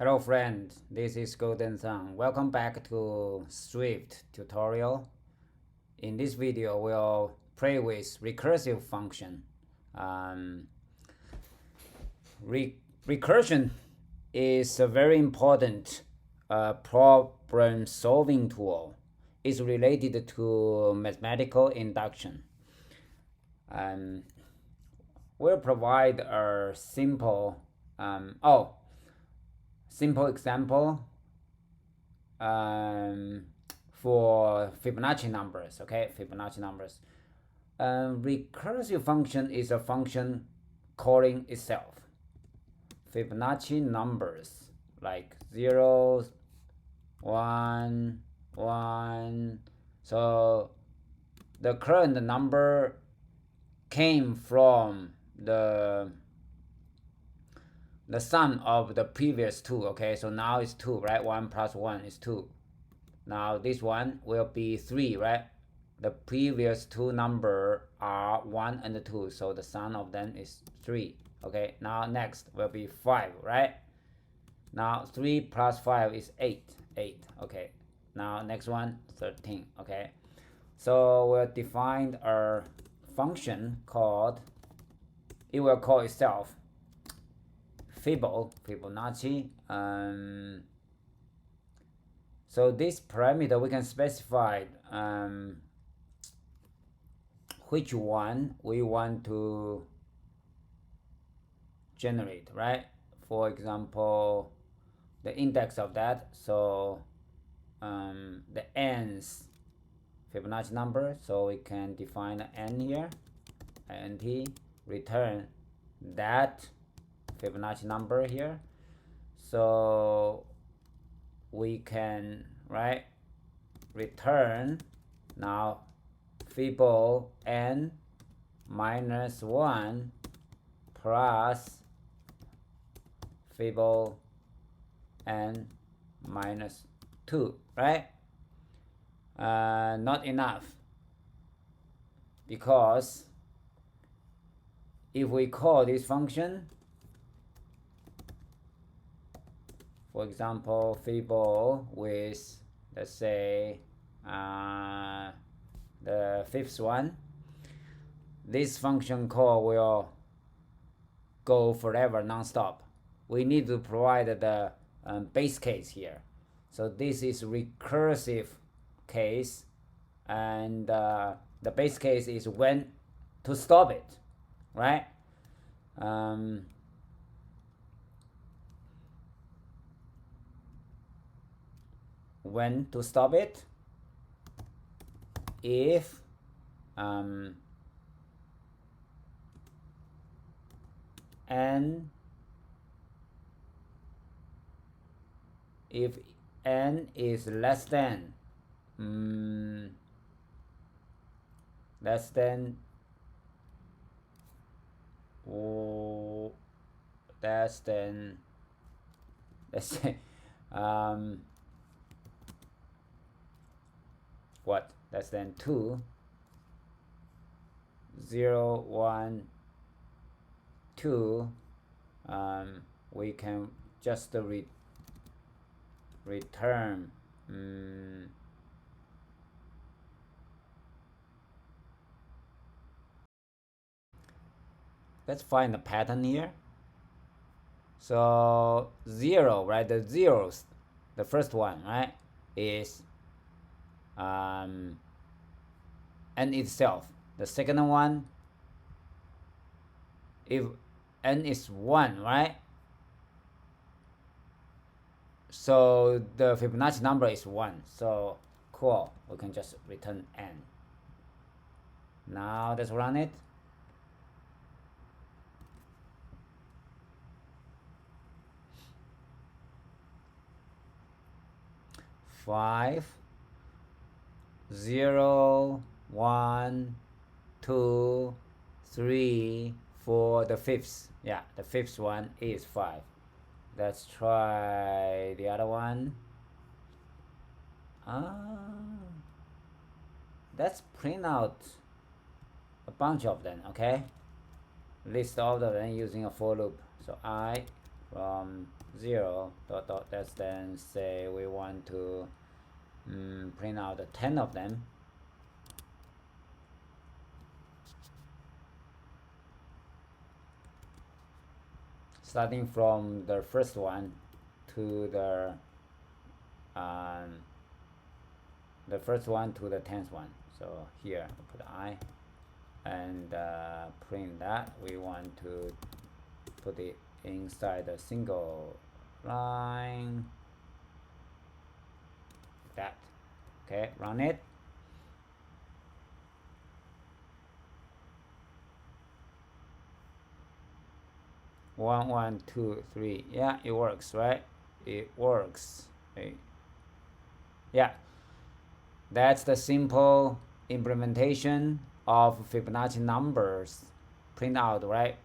Hello friend, this is Golden Sun. Welcome back to Swift tutorial. In this video, we'll play with recursive function. Recursion is a very important problem solving tool. It's related to mathematical induction. We'll provide a simple example for Fibonacci numbers. Okay, Fibonacci numbers. Recursive function is a function calling itself. Fibonacci numbers like 0, 1, 1. So the current number came from the sum of the previous two. Okay, so now it's 2, right? 1 plus 1 is 2. Now this one will be 3, right? The previous two numbers are 1 and 2, so the sum of them is 3. Okay, now next will be 5, right? Now 3 plus 5 is 8. Okay, now next one 13. Okay, so we'll define a function called, it will call itself Fibonacci. So this parameter we can specify which one we want to generate, right? For example, the index of that, so the nth Fibonacci number, so we can define the n here, int return that Fibonacci number here. So we can return now Fibo n minus 1 plus Fibo n minus 2, right? Not enough, because if we call this function, for example, Fibo with, let's say, the fifth one, this function call will go forever, non-stop. We need to provide the base case here. So this is recursive case, and the base case is when to stop it, right? When to stop it, if n is less than let's say what, less than 2, 0, 1, 2, we can just return let's find the pattern here. So 0, right? The zeros, the first one, right, is n itself. The second one, if n is 1, right, so the Fibonacci number is 1. So cool, we can just return n. Now let's run it. Five, 0, 1, 2, 3, 4, the fifth. Yeah, the fifth one is 5. Let's try the other one. Let's print out a bunch of them, okay? List all of them using a for loop. So I from 0 dot dot. Let's then say we want to print out 10 of them. Starting from the first one to the first one to the 10th one. So here put I and print that. We want to put it inside a single line. That. Okay, run it. One, one, two, three. Yeah, it works, right? It works. Okay. Yeah, that's the simple implementation of Fibonacci numbers printout, right?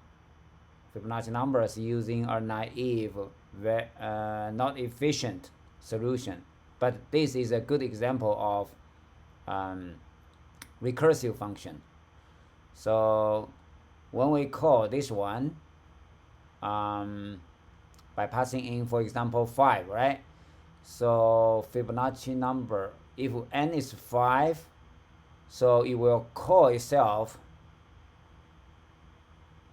Fibonacci numbers using a naive, not efficient solution. But this is a good example of recursive function. So when we call this one, by passing in, for example, 5, right? So Fibonacci number, if n is 5, so it will call itself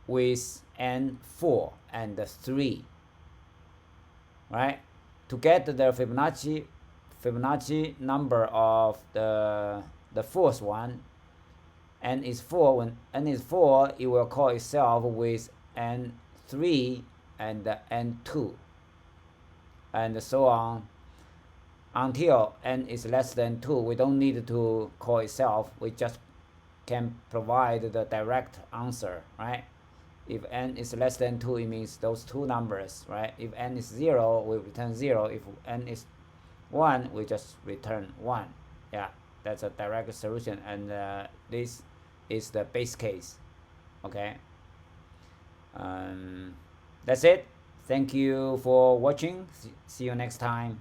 with n 4 and 3, right? To get the Fibonacci number of the fourth one, n is 4. When n is 4, it will call itself with n 3 and n 2, and so on until n is less than 2. We don't need to call itself. We just can provide the direct answer, right? If n is less than 2, it means those two numbers, right? If n is 0, we return 0. If n is 1, we just return 1. Yeah, that's a direct solution, and this is the base case. Okay. That's it. Thank you for watching. See you next time.